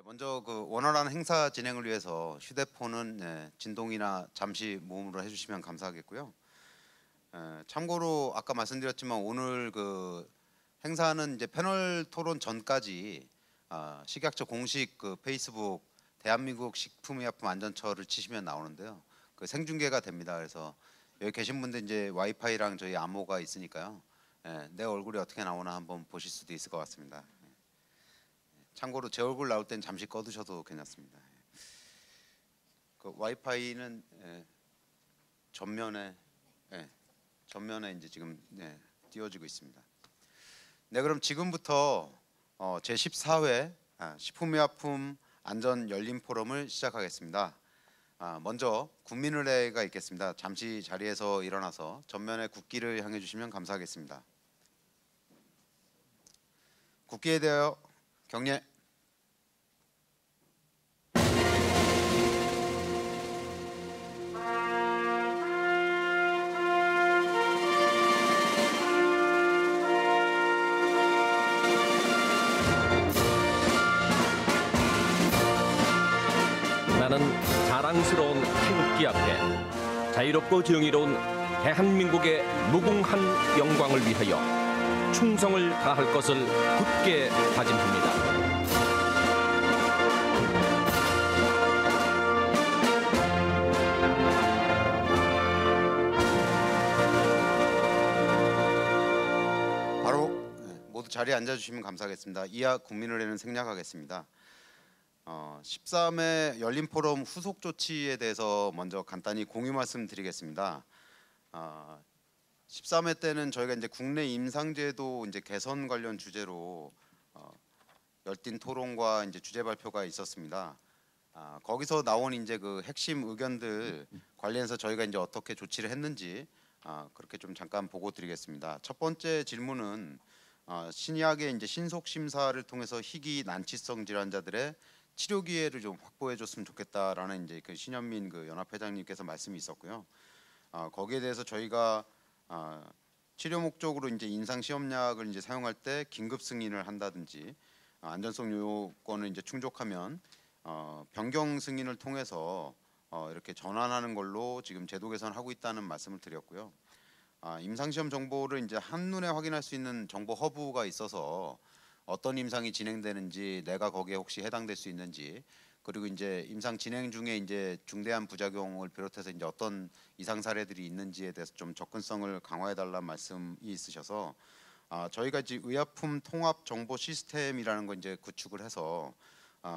먼저 그 원활한 행사 진행을 위해서 휴대폰은 진동이나 잠시 무음으로 해주시면 감사하겠고요. 참고로 아까 말씀드렸지만 오늘 그 행사는 이제 패널 토론 전까지 식약처 공식 그 페이스북 대한민국 식품의약품안전처를 치시면 나오는데요. 그 생중계가 됩니다. 그래서 여기 계신 분들 이제 와이파이랑 저희 암호가 있으니까요. 내 얼굴이 어떻게 나오나 한번 보실 수도 있을 것 같습니다. 참고로 제 얼굴 나올 땐 잠시 꺼두셔도 괜찮습니다. 그 와이파이는 전면에 전면에 이제 지금 띄워지고 있습니다. 네, 그럼 지금부터 제 14회 식품의약품 안전 열린 포럼을 시작하겠습니다. 먼저 국민의례가 있겠습니다. 잠시 자리에서 일어나서 전면에 국기를 향해 주시면 감사하겠습니다. 국기에 대하여 경례. 나는 자랑스러운 태극기 앞에 자유롭고 정의로운 대한민국의 무궁한 영광을 위하여 충성을 다할 것을 굳게 다짐합니다. 바로 모두 자리에 앉아주시면 감사하겠습니다. 이하 국민의례는 생략하겠습니다. 13회 열린 포럼 후속 조치에 대해서 먼저 간단히 공유 말씀드리겠습니다. 13회 때는 저희가 이제 국내 임상제도 이제 개선 관련 주제로 열띤 토론과 이제 주제 발표가 있었습니다. 거기서 나온 이제 그 핵심 의견들 관련해서 저희가 이제 어떻게 조치를 했는지 그렇게 좀 잠깐 보고 드리겠습니다. 첫 번째 질문은 신약의 이제 신속 심사를 통해서 희귀 난치성 질환자들의 치료 기회를 좀 확보해 줬으면 좋겠다라는 이제 그 신현민 그 연합회장님께서 말씀이 있었고요. 거기에 대해서 저희가 치료 목적으로 이제 임상 시험약을 이제 사용할 때 긴급 승인을 한다든지 안전성 요건을 이제 충족하면 변경 승인을 통해서 이렇게 전환하는 걸로 지금 제도 개선하고 있다는 말씀을 드렸고요. 임상 시험 정보를 이제 한눈에 확인할 수 있는 정보 허브가 있어서 어떤 임상이 진행되는지 내가 거기에 혹시 해당될 수 있는지 그리고 이제 임상 진행 중에 이제 중대한 부작용을 비롯해서 이제 어떤 이상 사례들이 있는지에 대해서 좀 접근성을 강화해 달라는 말씀이 있으셔서 저희가 이제 의약품 통합 정보 시스템이라는 걸 이제 구축을 해서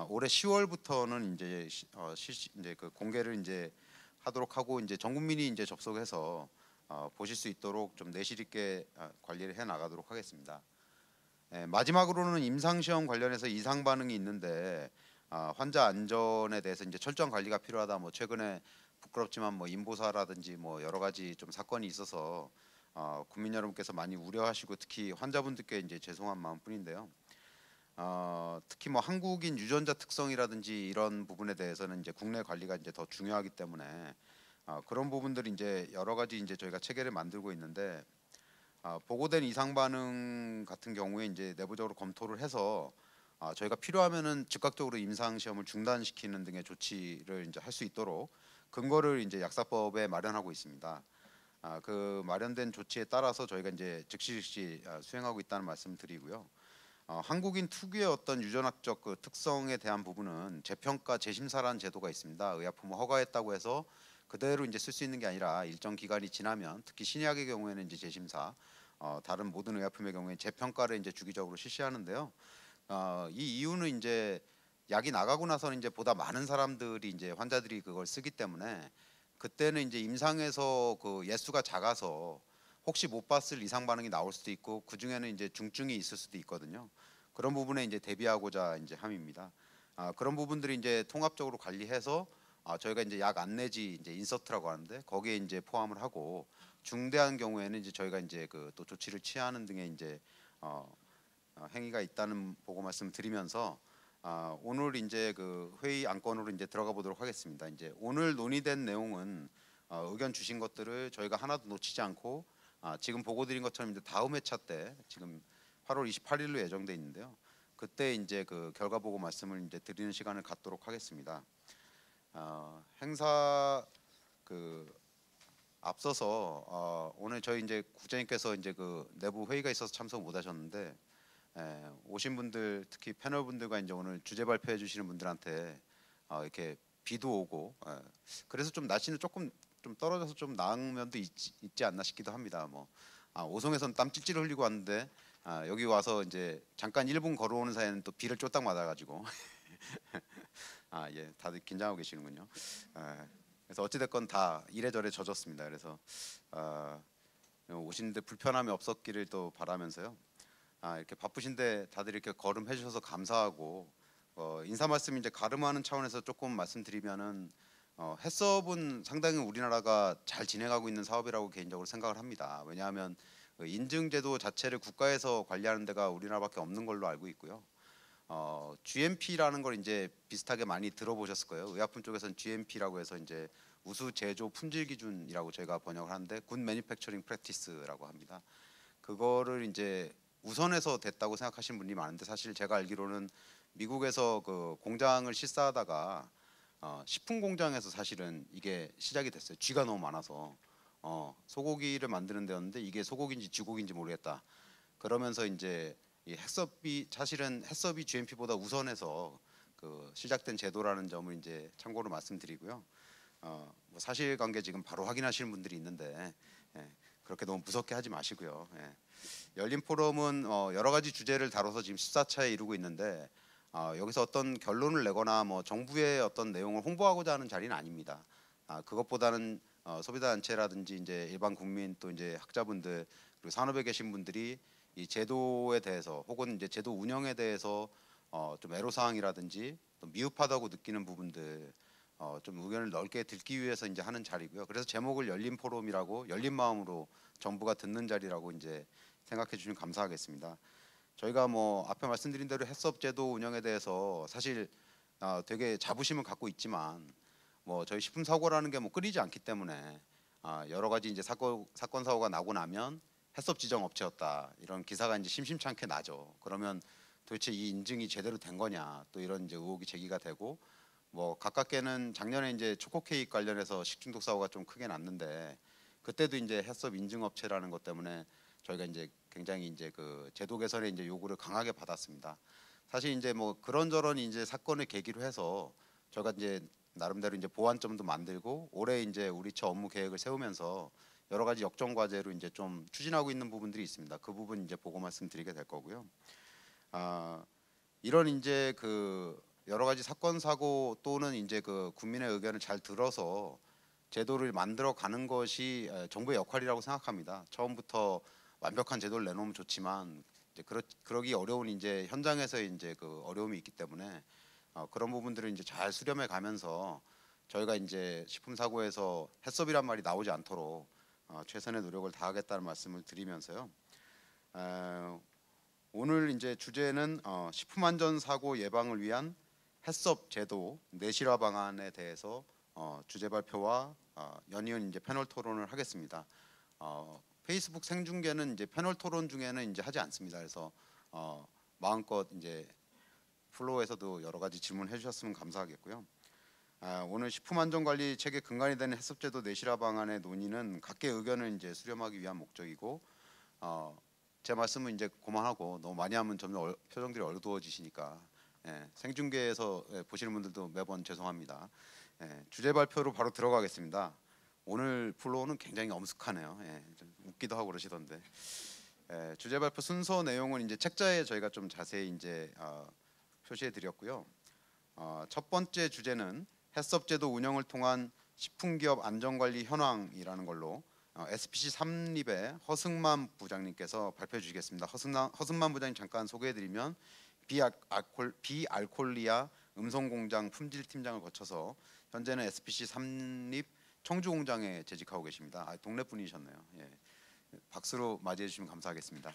올해 10월부터는 이제 이제 그 공개를 이제 하도록 하고 이제 전 국민이 이제 접속해서 보실 수 있도록 좀 내실 있게 관리를 해 나가도록 하겠습니다. 마지막으로는 임상시험 관련해서 이상 반응이 있는데 환자 안전에 대해서 이제 철저한 관리가 필요하다. 뭐 최근에 부끄럽지만 뭐 인보사라든지 뭐 여러 가지 좀 사건이 있어서 국민 여러분께서 많이 우려하시고 특히 환자분들께 이제 죄송한 마음뿐인데요. 특히 뭐 한국인 유전자 특성이라든지 이런 부분에 대해서는 이제 국내 관리가 이제 더 중요하기 때문에 그런 부분들이 이제 여러 가지 이제 저희가 체계를 만들고 있는데. 보고된 이상 반응 같은 경우에 이제 내부적으로 검토를 해서 저희가 필요하면은 즉각적으로 임상 시험을 중단시키는 등의 조치를 이제 할 수 있도록 근거를 이제 약사법에 마련하고 있습니다. 그 마련된 조치에 따라서 저희가 이제 즉시 수행하고 있다는 말씀을 드리고요. 한국인 특유의 어떤 유전학적 그 특성에 대한 부분은 재평가 재심사라는 제도가 있습니다. 의약품을 허가했다고 해서 그대로 이제 쓸 수 있는 게 아니라 일정 기간이 지나면 특히 신약의 경우에는 이제 재심사, 다른 모든 의약품의 경우에 재평가를 이제 주기적으로 실시하는데요. 이 이유는 이제 약이 나가고 나서는 이제 보다 많은 사람들이 이제 환자들이 그걸 쓰기 때문에 그때는 이제 임상에서 그 예수가 작아서 혹시 못 봤을 이상 반응이 나올 수도 있고 그 중에는 이제 중증이 있을 수도 있거든요. 그런 부분에 이제 대비하고자 이제 함입니다. 그런 부분들이 이제 통합적으로 관리해서 저희가 이제 약 안내지 이제 인서트라고 하는데 거기에 이제 포함을 하고 중대한 경우에는 이제 저희가 이제 그 또 조치를 취하는 등의 이제 행위가 있다는 보고 말씀드리면서 오늘 이제 그 회의 안건으로 이제 들어가 보도록 하겠습니다. 이제 오늘 논의된 내용은 의견 주신 것들을 저희가 하나도 놓치지 않고 지금 보고 드린 것처럼 이제 다음 회차 때 지금 8월 28일로 예정돼 있는데요. 그때 이제 그 결과 보고 말씀을 이제 드리는 시간을 갖도록 하겠습니다. 행사 그 앞서서 오늘 저희 이제 국장님께서 이제 그 내부 회의가 있어서 참석 못 하셨는데 오신 분들 특히 패널 분들과 이제 오늘 주제 발표해 주시는 분들한테 이렇게 비도 오고 그래서 좀 날씨는 조금 좀 떨어져서 좀 나은 면도 있지 않나 싶기도 합니다. 뭐 오송에선 땀 찔찔 흘리고 왔는데 여기 와서 이제 잠깐 1분 걸어오는 사이에는 또 비를 쫄딱 맞아가지고 예, 다들 긴장하고 계시는군요. 그래서 어찌됐건 다 이래저래 젖었습니다. 그래서 오시는데 불편함이 없었기를 또 바라면서요. 이렇게 바쁘신데 다들 이렇게 걸음해 주셔서 감사하고 인사 말씀 이제 가름하는 차원에서 조금 말씀드리면은 해썹은 상당히 우리나라가 잘 진행하고 있는 사업이라고 개인적으로 생각을 합니다. 왜냐하면 그 인증제도 자체를 국가에서 관리하는 데가 우리나라밖에 없는 걸로 알고 있고요. GMP라는 걸 이제 비슷하게 많이 들어보셨을 거예요. 의약품 쪽에서는 GMP라고 해서 이제 우수 제조 품질 기준이라고 저희가 번역을 하는데 Good Manufacturing Practice라고 합니다. 그거를 이제 우선해서 됐다고 생각하시는 분이 많은데 사실 제가 알기로는 미국에서 그 공장을 실사하다가 식품 공장에서 사실은 이게 시작이 됐어요. 쥐가 너무 많아서 소고기를 만드는 데였는데 이게 소고기인지 쥐고기인지 모르겠다. 그러면서 이제 이 해썹이 사실은 해썹이 GMP보다 우선해서 그 시작된 제도라는 점을 이제 참고로 말씀드리고요. 뭐 사실관계 지금 바로 확인하시는 분들이 있는데 그렇게 너무 무섭게 하지 마시고요. 열린 포럼은 여러 가지 주제를 다뤄서 지금 14차에 이르고 있는데 여기서 어떤 결론을 내거나 뭐 정부의 어떤 내용을 홍보하고자 하는 자리는 아닙니다. 그것보다는 소비자 단체라든지 이제 일반 국민 또 이제 학자분들 그리고 산업에 계신 분들이 이 제도에 대해서 혹은 이제 제도 운영에 대해서 좀 애로사항이라든지 또 미흡하다고 느끼는 부분들 좀 의견을 넓게 듣기 위해서 이제 하는 자리고요. 그래서 제목을 열린 포럼이라고 열린 마음으로 정부가 듣는 자리라고 이제 생각해 주시면 감사하겠습니다. 저희가 뭐 앞에 말씀드린 대로 해썹 제도 운영에 대해서 사실 되게 자부심을 갖고 있지만 뭐 저희 식품 사고라는 게 뭐 끊이지 않기 때문에 여러 가지 이제 사건 사고가 나고 나면 해썹 지정 업체였다 이런 기사가 이제 심심찮게 나죠. 그러면 도대체 이 인증이 제대로 된 거냐 또 이런 이제 의혹이 제기가 되고 뭐 가깝게는 작년에 이제 초코 케이크 관련해서 식중독 사고가 좀 크게 났는데 그때도 이제 해썹 인증 업체라는 것 때문에 저희가 이제 굉장히 이제 그 제도 개선에 이제 요구를 강하게 받았습니다. 사실 이제 뭐 그런저런 이제 사건을 계기로 해서 저희가 이제 나름대로 이제 보완점도 만들고 올해 이제 우리 처 업무 계획을 세우면서 여러 가지 역점 과제로 이제 좀 추진하고 있는 부분들이 있습니다. 그 부분 이제 보고 말씀드리게 될 거고요. 이런 이제 그 여러 가지 사건 사고 또는 이제 그 국민의 의견을 잘 들어서 제도를 만들어 가는 것이 정부의 역할이라고 생각합니다. 처음부터 완벽한 제도를 내놓으면 좋지만 이제 그러기 어려운 이제 현장에서 이제 그 어려움이 있기 때문에 그런 부분들을 이제 잘 수렴해 가면서 저희가 이제 식품 사고에서 해썹이란 말이 나오지 않도록 최선의 노력을 다하겠다는 말씀을 드리면서요. 오늘 이제 주제는 식품 안전 사고 예방을 위한 해썹 제도 내실화 방안에 대해서 주제 발표와 연이은 이제 패널 토론을 하겠습니다. 페이스북 생중계는 이제 패널 토론 중에는 이제 하지 않습니다. 그래서 마음껏 이제 플로어에서도 여러 가지 질문해 주셨으면 감사하겠고요. 오늘 식품안전관리 체계 근간이 되는 해썹제도 내실화 방안의 논의는 각계 의견을 이제 수렴하기 위한 목적이고 제 말씀은 이제 그만하고 너무 많이 하면 점점 표정들이 어두워지시니까 생중계에서 보시는 분들도 매번 죄송합니다. 주제 발표로 바로 들어가겠습니다. 오늘 플로어는 굉장히 엄숙하네요. 좀 웃기도 하고 그러시던데 주제 발표 순서 내용은 이제 책자에 저희가 좀 자세히 이제 표시해 드렸고요. 첫 번째 주제는 해썹제도 운영을 통한 식품기업 안전관리 현황이라는 걸로 SPC 3립의 허승만 부장님께서 발표해 주시겠습니다. 허승만 부장님 잠깐 소개해드리면 비알콜리아 음성공장 품질팀장을 거쳐서 현재는 SPC 3립 청주공장에 재직하고 계십니다. 동네 분이셨네요. 박수로 맞이해 주시면 감사하겠습니다.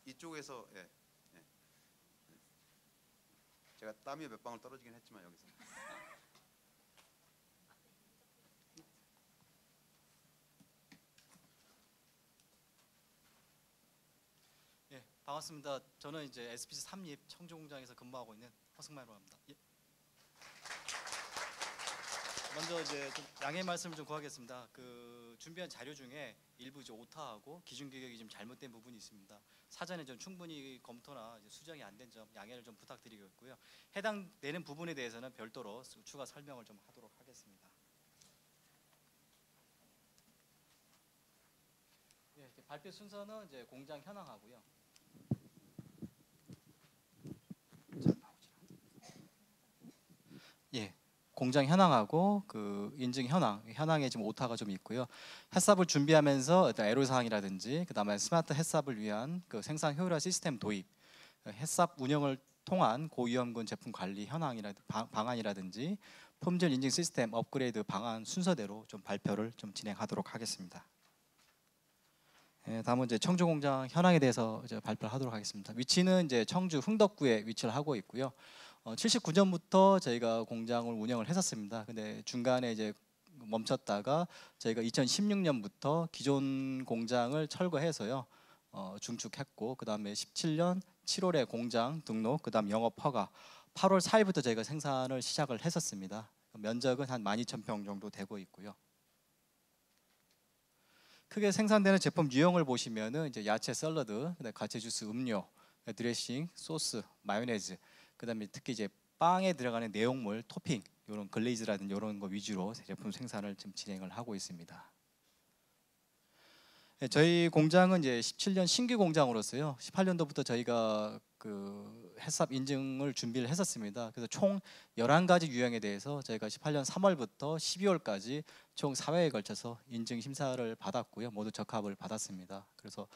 이쪽에서 제가 땀이 몇 방울 떨어지긴 했지만 여기서 반갑습니다. 저는 이제 SPC 삼립 청주공장에서 근무하고 있는 허승만이라고 합니다. 예. 먼저 이제 좀 양해 말씀을 좀 구하겠습니다. 그 준비한 자료 중에 일부 이제 오타하고 기준 규격이 좀 잘못된 부분이 있습니다. 사전에 좀 충분히 검토나 이제 수정이 안 된 점 양해를 좀 부탁드리겠고요. 해당되는 부분에 대해서는 별도로 추가 설명을 좀 하도록 하겠습니다. 예, 발표 순서는 이제 공장 현황하고요. 예, 공장 현황하고 그 인증 현황에 지금 오타가 좀 있고요. 햇삽을 준비하면서 일단 애로사항이라든지 그다음에 스마트 햇삽을 위한 그 생산 효율화 시스템 도입, 햇삽 운영을 통한 고위험군 제품 관리 방안이라든지 품질 인증 시스템 업그레이드 방안 순서대로 좀 발표를 좀 진행하도록 하겠습니다. 다음은 이제 청주 공장 현황에 대해서 이제 발표를 하도록 하겠습니다. 위치는 이제 청주 흥덕구에 위치를 하고 있고요. 79년부터 저희가 공장을 운영을 했었습니다. 근데 중간에 이제 멈췄다가 저희가 2016년부터 기존 공장을 철거해서요. 중축했고 그다음에 17년 7월에 공장 등록, 그다음 영업 허가, 8월 4일부터 저희가 생산을 시작을 했었습니다. 면적은 한 12,000평 정도 되고 있고요. 크게 생산되는 제품 유형을 보시면은 이제 야채 샐러드, 그다음에 가채 주스, 음료, 드레싱, 소스, 마요네즈, 그다음에 특히 이제 빵에 들어가는 내용물, 토핑, 이런 글레이즈라든지 이런 거 위주로 제품 생산을 지금 진행을 하고 있습니다. 저희 공장은 이제 17년 신규 공장으로서요. 18년도부터 저희가 그 햇삽 인증을 준비를 했었습니다. 그래서 총 11가지 유형에 대해서 저희가 18년 3월부터 12월까지 총 4회에 걸쳐서 인증 심사를 받았고요. 모두 적합을 받았습니다. 그래서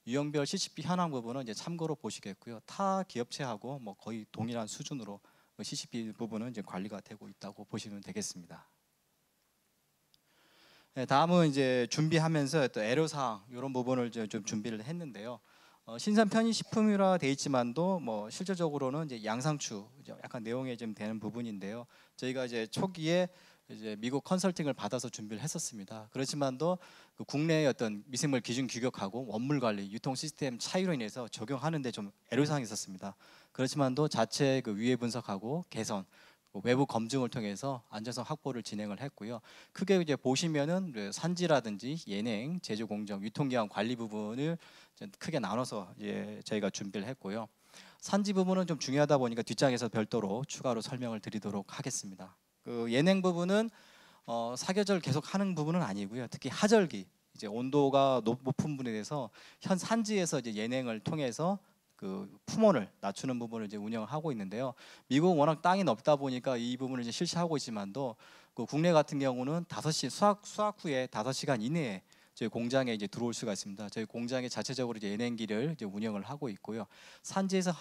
유형별 CCP 현황 부분은 이제 참고로 보시겠고요. 타 기업체하고 뭐 거의 동일한 수준으로 CCP 부분은 이제 관리가 되고 있다고 보시면 되겠습니다. 다음은 이제 준비하면서 또 애로사항 이런 부분을 좀 준비를 했는데요. 신선 편의식품이라 돼 있지만도 뭐 실질적으로는 이제 양상추 이제 약간 내용에 좀 되는 부분인데요. 저희가 이제 초기에 이제 미국 컨설팅을 받아서 준비를 했었습니다. 그렇지만도 그 국내의 어떤 미생물 기준 규격하고 원물 관리, 유통 시스템 차이로 인해서 적용하는데 좀 애로사항이 있었습니다. 그렇지만도 자체 그 위해 분석하고 개선, 외부 검증을 통해서 안전성 확보를 진행을 했고요. 크게 이제 보시면은 산지라든지 예냉, 제조 공정, 유통기한 관리 부분을 크게 나눠서 이제 저희가 준비를 했고요. 산지 부분은 좀 중요하다 보니까 뒷장에서 별도로 추가로 설명을 드리도록 하겠습니다. 그 예냉 부분은 사계절 계속 하는 부분은 아니고요. 특히 하절기 이제 온도가 높은 분에 대해서 현 산지에서 이제 예냉을 통해서 그 품온을 낮추는 부분을 이제 운영하고 있는데요. 미국은 워낙 땅이 넓다 보니까 이 부분을 이제 실시하고 있지만도 그 국내 같은 경우는 5시 수확 후에 5시간 이내에 저희 공장에 이제 들어올 수가 있습니다. 저희 공장에 자체적으로 이제 예냉기를 이제 운영을 하고 있고요. 산지에서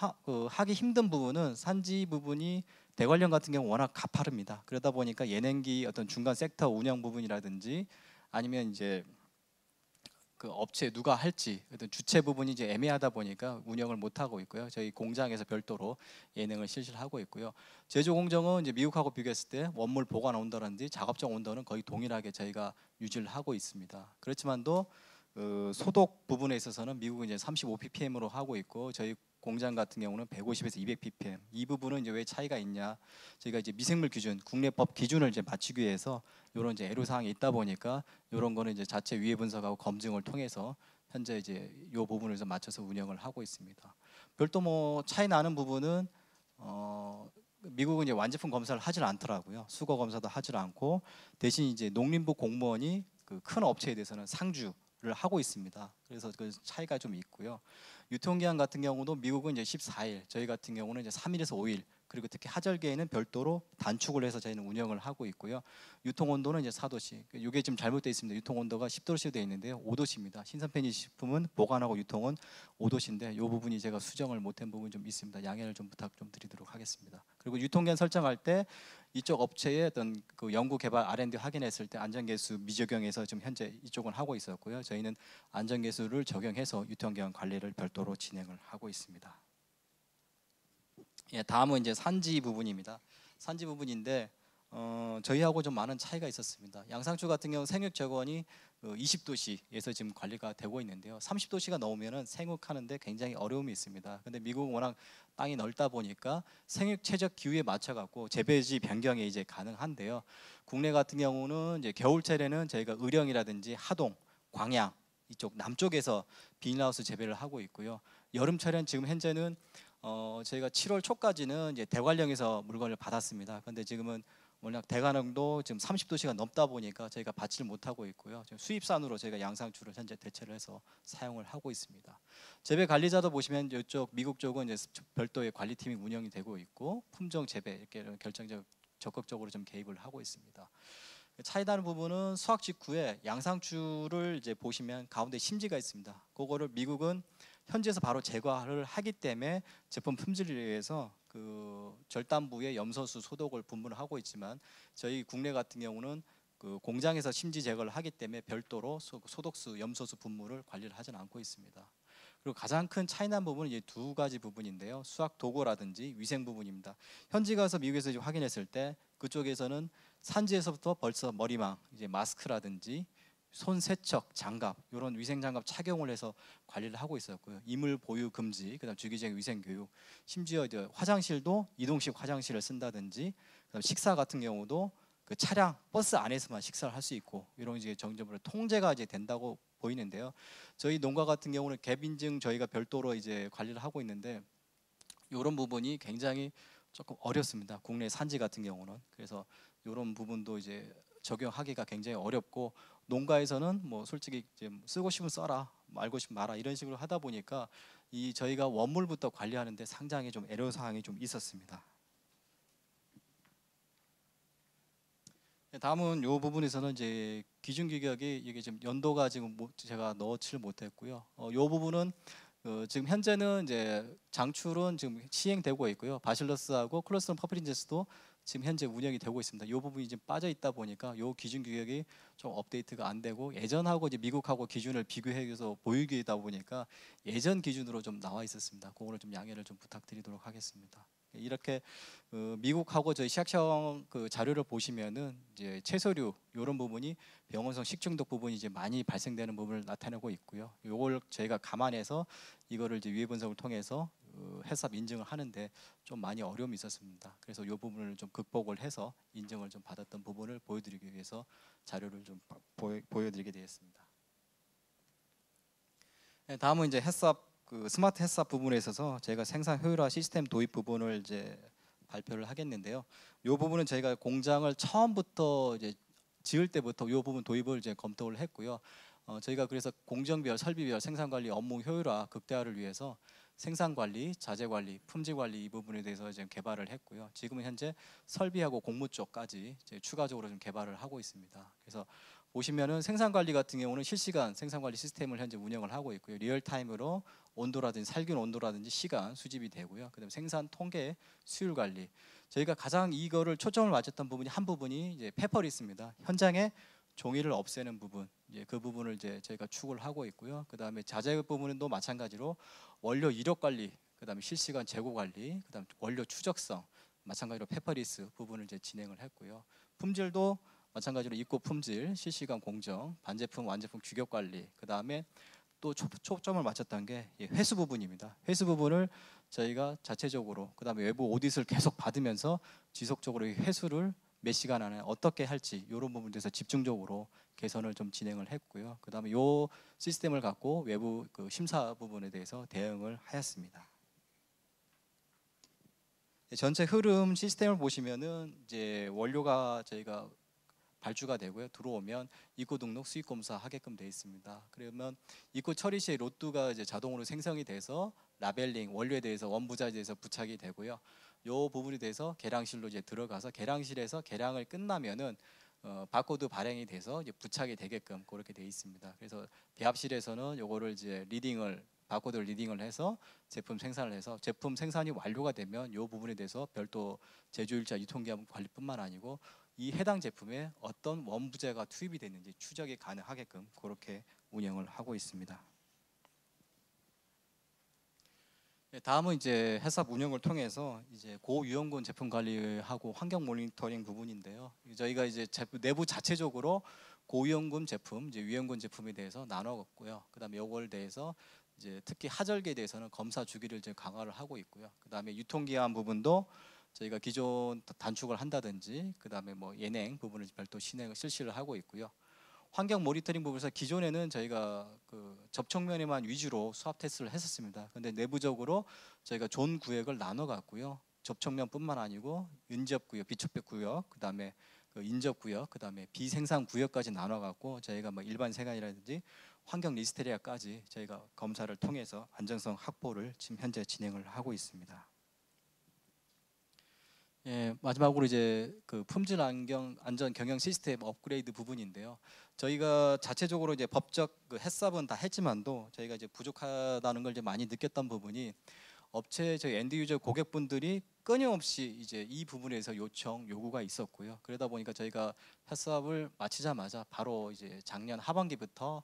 하기 힘든 부분은 산지 부분이 대관령 같은 경우 워낙 가파릅니다. 그러다 보니까 예냉기 어떤 중간 섹터 운영 부분이라든지 아니면 이제 그 업체 누가 할지 어떤 주체 부분이 이제 애매하다 보니까 운영을 못 하고 있고요. 저희 공장에서 별도로 예냉을 실시를 하고 있고요. 제조 공정은 이제 미국하고 비교했을 때 원물 보관 온도라든지 작업장 온도는 거의 동일하게 저희가 유지를 하고 있습니다. 그렇지만도 그 소독 부분에 있어서는 미국은 이제 35ppm으로 하고 있고 저희 공장 같은 경우는 150에서 200ppm. 이 부분은 이제 왜 차이가 있냐? 저희가 이제 미생물 기준, 국내 법 기준을 이제 맞추기 위해서 이런 이제 애로 사항이 있다 보니까 이런 거는 이제 자체 위해 분석하고 검증을 통해서 현재 이제 이 부분을 좀 맞춰서 운영을 하고 있습니다. 별도 뭐 차이 나는 부분은 미국은 이제 완제품 검사를 하질 않더라고요. 수거 검사도 하질 않고 대신 이제 농림부 공무원이 그 큰 업체에 대해서는 상주를 하고 있습니다. 그래서 그 차이가 좀 있고요. 유통기한 같은 경우도 미국은 이제 14일, 저희 같은 경우는 이제 3일에서 5일, 그리고 특히 하절기에는 별도로 단축을 해서 저희는 운영을 하고 있고요. 유통 온도는 이제 4도씨. 이게 좀 잘못되어 있습니다. 유통 온도가 10도씨로 되어 있는데요. 5도씨입니다. 신선 편의식품은 보관하고 유통은 5도씨인데 이 부분이 제가 수정을 못한 부분이 좀 있습니다. 양해를 좀 부탁 좀 드리도록 하겠습니다. 그리고 유통기한 설정할 때 이쪽 업체의 어떤 그 연구 개발 R&D 확인했을 때 안전계수 미적용해서 지금 현재 이쪽은 하고 있었고요. 저희는 안전계수를 적용해서 유통기한 관리를 별도로 진행을 하고 있습니다. 예, 다음은 이제 산지 부분입니다. 산지 부분인데 저희하고 좀 많은 차이가 있었습니다. 양상추 같은 경우 생육 재건이 20도씨에서 지금 관리가 되고 있는데요. 30도씨가 넘으면은 생육하는데 굉장히 어려움이 있습니다. 근데 미국은 워낙 땅이 넓다 보니까 생육 최적 기후에 맞춰 갖고 재배지 변경이 이제 가능한데요. 국내 같은 경우는 이제 겨울철에는 저희가 의령이라든지 하동, 광양 이쪽 남쪽에서 비닐하우스 재배를 하고 있고요. 여름철엔 지금 현재는 저희가 7월 초까지는 이제 대관령에서 물건을 받았습니다. 그런데 지금은 워낙 대관령도 지금 30도씨가 넘다 보니까 저희가 받지를 못하고 있고요. 지금 수입산으로 저희가 양상추를 현재 대체를 해서 사용을 하고 있습니다. 재배 관리자도 보시면 이쪽 미국 쪽은 이제 별도의 관리팀이 운영이 되고 있고 품종 재배 이렇게 적극적으로 좀 개입을 하고 있습니다. 차이다는 부분은 수확 직후에 양상추를 이제 보시면 가운데 심지가 있습니다. 그거를 미국은 현지에서 바로 제거를 하기 때문에 제품 품질을 위해서 그 절단부에 염소수 소독을 분문을 하고 있지만 저희 국내 같은 경우는 그 공장에서 심지 제거를 하기 때문에 별도로 소독수 염소수 분무를 관리를 하지는 않고 있습니다. 그리고 가장 큰 차이난 부분은 이제 두 가지 부분인데요. 수확 도구라든지 위생 부분입니다. 현지 가서 미국에서 이제 확인했을 때 그쪽에서는 산지에서부터 벌써 머리망, 이제 마스크라든지 손 세척, 장갑 이런 위생 장갑 착용을 해서 관리를 하고 있었고요. 이물 보유 금지, 그다음 주기적인 위생 교육, 심지어 이제 화장실도 이동식 화장실을 쓴다든지, 그다음 식사 같은 경우도 그 차량 버스 안에서만 식사를 할 수 있고 이런 이제 정점으로 통제가 이제 된다고 보이는데요. 저희 농가 같은 경우는 갭 인증 저희가 별도로 이제 관리를 하고 있는데 이런 부분이 굉장히 조금 어렵습니다. 국내 산지 같은 경우는. 그래서 이런 부분도 이제 적용하기가 굉장히 어렵고 농가에서는 뭐 솔직히 이제 쓰고 싶으면 써라 말고 싶으면 마라 이런 식으로 하다 보니까 이 저희가 원물부터 관리하는데 상당히 좀 애로 사항이 좀 있었습니다. 다음은 이 부분에서는 이제 기준 규격이 이게 지금 연도가 지금 제가 넣지를 못했고요. 이 부분은 지금 현재는 이제 장출은 지금 시행되고 있고요. 바실러스하고 클로스트럼 퍼플린제스도 지금 현재 운영이 되고 있습니다. 이 부분이 지금 빠져 있다 보니까 이 기준 규격이 좀 업데이트가 안 되고 예전하고 이제 미국하고 기준을 비교해서 보이다 보니까 예전 기준으로 좀 나와 있었습니다. 그거를 좀 양해를 좀 부탁드리도록 하겠습니다. 이렇게 미국하고 저희 시약청 그 자료를 보시면은 이제 채소류 이런 부분이 병원성 식중독 부분이 이제 많이 발생되는 부분을 나타내고 있고요. 이걸 저희가 감안해서 이거를 이제 유해 분석을 통해서 해썹 인증을 하는데 좀 많이 어려움이 있었습니다. 그래서 이 부분을 좀 극복을 해서 인증을 좀 받았던 부분을 보여드리기 위해서 자료를 좀 보여드리게 되었습니다. 네, 다음은 이제 해썹 그 스마트 햇삽 부분에 있어서 저희가 생산 효율화 시스템 도입 부분을 이제 발표를 하겠는데요. 이 부분은 저희가 공장을 처음부터 이제 지을 때부터 이 부분 도입을 이제 검토를 했고요. 저희가 그래서 공정별, 설비별 생산 관리 업무 효율화 극대화를 위해서 생산 관리, 자재 관리, 품질 관리 이 부분에 대해서 지금 개발을 했고요. 지금은 현재 설비하고 공무 쪽까지 이제 추가적으로 좀 개발을 하고 있습니다. 그래서 보시면은 생산 관리 같은 경우는 실시간 생산 관리 시스템을 현재 운영을 하고 있고요. 리얼 타임으로 온도라든지 살균 온도라든지 시간 수집이 되고요. 그다음에 생산 통계, 수율 관리. 저희가 가장 이거를 초점을 맞췄던 부분이 한 부분이 이제 페퍼리스입니다. 현장에 종이를 없애는 부분, 이제 그 부분을 이제 저희가 추구를 하고 있고요. 그다음에 자재 부분도 마찬가지로 원료 이력 관리, 그다음에 실시간 재고 관리, 그다음 원료 추적성, 마찬가지로 페퍼리스 부분을 이제 진행을 했고요. 품질도 마찬가지로 입고 품질, 실시간 공정, 반제품, 완제품 규격 관리, 그다음에 또 초점을 맞췄던 게 회수 부분입니다. 회수 부분을 저희가 자체적으로 그다음에 외부 오디트를 계속 받으면서 지속적으로 회수를 몇 시간 안에 어떻게 할지 이런 부분에 대해서 집중적으로 개선을 좀 진행을 했고요. 그다음에 이 시스템을 갖고 외부 그 심사 부분에 대해서 대응을 하였습니다. 전체 흐름 시스템을 보시면은 이제 원료가 저희가 발주가 되고요. 들어오면 입고 등록, 수익 검사 하게끔 되어 있습니다. 그러면 입고 처리 시에 로트가 이제 자동으로 생성이 돼서 라벨링, 원료에 대해서 원부자에 대해서 부착이 되고요. 이 부분에 대해서 계량실로 이제 들어가서 계량실에서 계량을 끝나면은 바코드 발행이 돼서 이제 부착이 되게끔 그렇게 되어 있습니다. 그래서 배합실에서는 요거를 이제 리딩을 바코드 리딩을 해서 제품 생산을 해서 제품 생산이 완료가 되면 이 부분에 대해서 별도 제조일자 유통기한 관리뿐만 아니고 이 해당 제품에 어떤 원부재가 투입이 됐는지 추적이 가능하게끔 그렇게 운영을 하고 있습니다. 네, 다음은 이제 회사 운영을 통해서 이제 고위험군 제품 관리하고 환경 모니터링 부분인데요. 저희가 이제 내부 자체적으로 고위험군 제품, 이제 위험군 제품에 대해서 나눠갔고요. 그다음에 요걸 대해서 이제 특히 하절기에 대해서는 검사 주기를 이제 강화를 하고 있고요. 그다음에 유통기한 부분도 저희가 기존 단축을 한다든지, 그다음에 뭐 예냉 부분을 별도 실시를 하고 있고요. 환경 모니터링 부분에서 기존에는 저희가 그 접촉면에만 위주로 수압 테스트를 했었습니다. 근데 내부적으로 저희가 존 구역을 나눠 갔고요. 접촉면뿐만 아니고 인접 구역, 비축벽 구역, 그다음에 그 인접 구역, 그다음에 비생산 구역까지 나눠 갖고 저희가 뭐 일반 생활이라든지 환경 리스테리아까지 저희가 검사를 통해서 안전성 확보를 지금 현재 진행을 하고 있습니다. 예, 마지막으로 이제 그 품질 안전 경영 시스템 업그레이드 부분인데요. 저희가 자체적으로 이제 법적 그 해썹은 다 했지만도 저희가 이제 부족하다는 걸 이제 많이 느꼈던 부분이 업체 저희 엔드 유저 고객분들이 끊임없이 이제 이 부분에서 요구가 있었고요. 그러다 보니까 저희가 해썹을 마치자마자 바로 이제 작년 하반기부터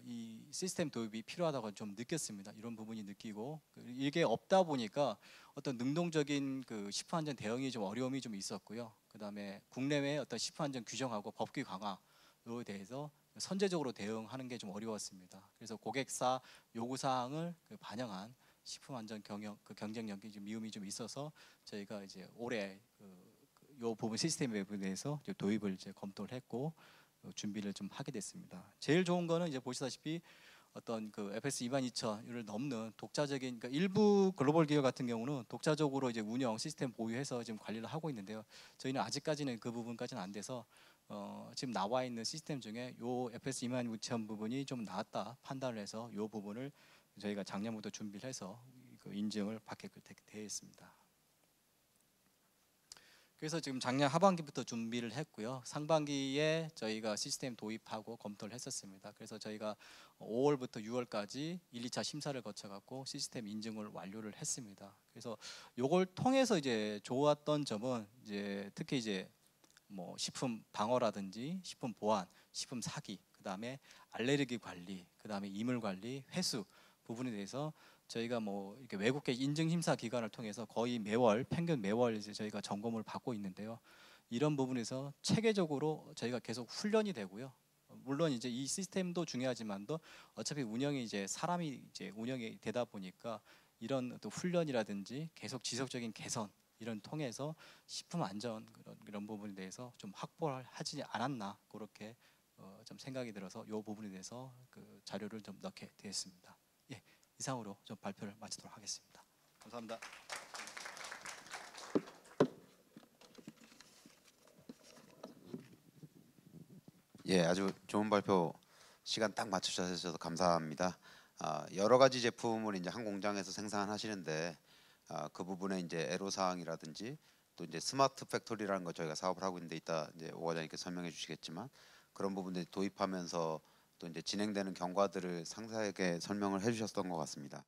이 시스템 도입이 필요하다고 좀 느꼈습니다. 이런 부분이 느끼고 이게 없다 보니까 어떤 능동적인 그 식품 안전 대응이 좀 어려움이 좀 있었고요. 그다음에 국내외 어떤 식품 안전 규정하고 법규 강화에 대해서 선제적으로 대응하는 게 좀 어려웠습니다. 그래서 고객사 요구 사항을 반영한 식품 안전 경쟁력이 좀 미움이 좀 있어서 저희가 이제 올해 요 부분 시스템에 대해서 도입을 이제 검토를 했고 준비를 좀 하게 됐습니다. 제일 좋은 거는 이제 보시다시피 어떤 그 FS 22000을 넘는 독자적인, 그러니까 일부 글로벌 기업 같은 경우는 독자적으로 이제 운영 시스템 보유해서 지금 관리를 하고 있는데요. 저희는 아직까지는 그 부분까지는 안 돼서 지금 나와 있는 시스템 중에 요 FS 22000 부분이 좀 나았다 판단을 해서 요 부분을 저희가 작년부터 준비를 해서 그 인증을 받게 되었습니다. 그래서 지금 작년 하반기부터 준비를 했고요. 상반기에 저희가 시스템 도입하고 검토를 했었습니다. 그래서 저희가 5월부터 6월까지 1, 2차 심사를 거쳐 갖고 시스템 인증을 완료를 했습니다. 그래서 요걸 통해서 이제 좋았던 점은 이제 특히 이제 뭐 식품 방어라든지 식품 보안, 식품 사기, 그다음에 알레르기 관리, 그다음에 이물 관리, 회수 부분에 대해서 저희가 뭐 이렇게 외국계 인증 심사 기관을 통해서 거의 매월 평균 매월 이제 저희가 점검을 받고 있는데요. 이런 부분에서 체계적으로 저희가 계속 훈련이 되고요. 물론 이제 이 시스템도 중요하지만도 어차피 운영이 이제 사람이 이제 운영이 되다 보니까 이런 또 훈련이라든지 계속 지속적인 개선 이런 통해서 식품 안전 그런 부분에 대해서 좀 확보를 하지 않았나 그렇게 좀 생각이 들어서 이 부분에 대해서 그 자료를 좀 넣게 되었습니다. 예, 이상으로 좀 발표를 마치도록 하겠습니다. 감사합니다. 예, 아주 좋은 발표 시간 딱 맞추셔서 감사합니다. 여러 가지 제품을 이제 한 공장에서 생산하시는데 그 부분에 이제 애로 사항이라든지 또 이제 스마트 팩토리라는 거 저희가 사업을 하고 있는데 이따 이제 오 과장님께서 설명해 주시겠지만 그런 부분들 도입하면서 또 이제 진행되는 경과들을 상세하게 설명을 해주셨던 것 같습니다.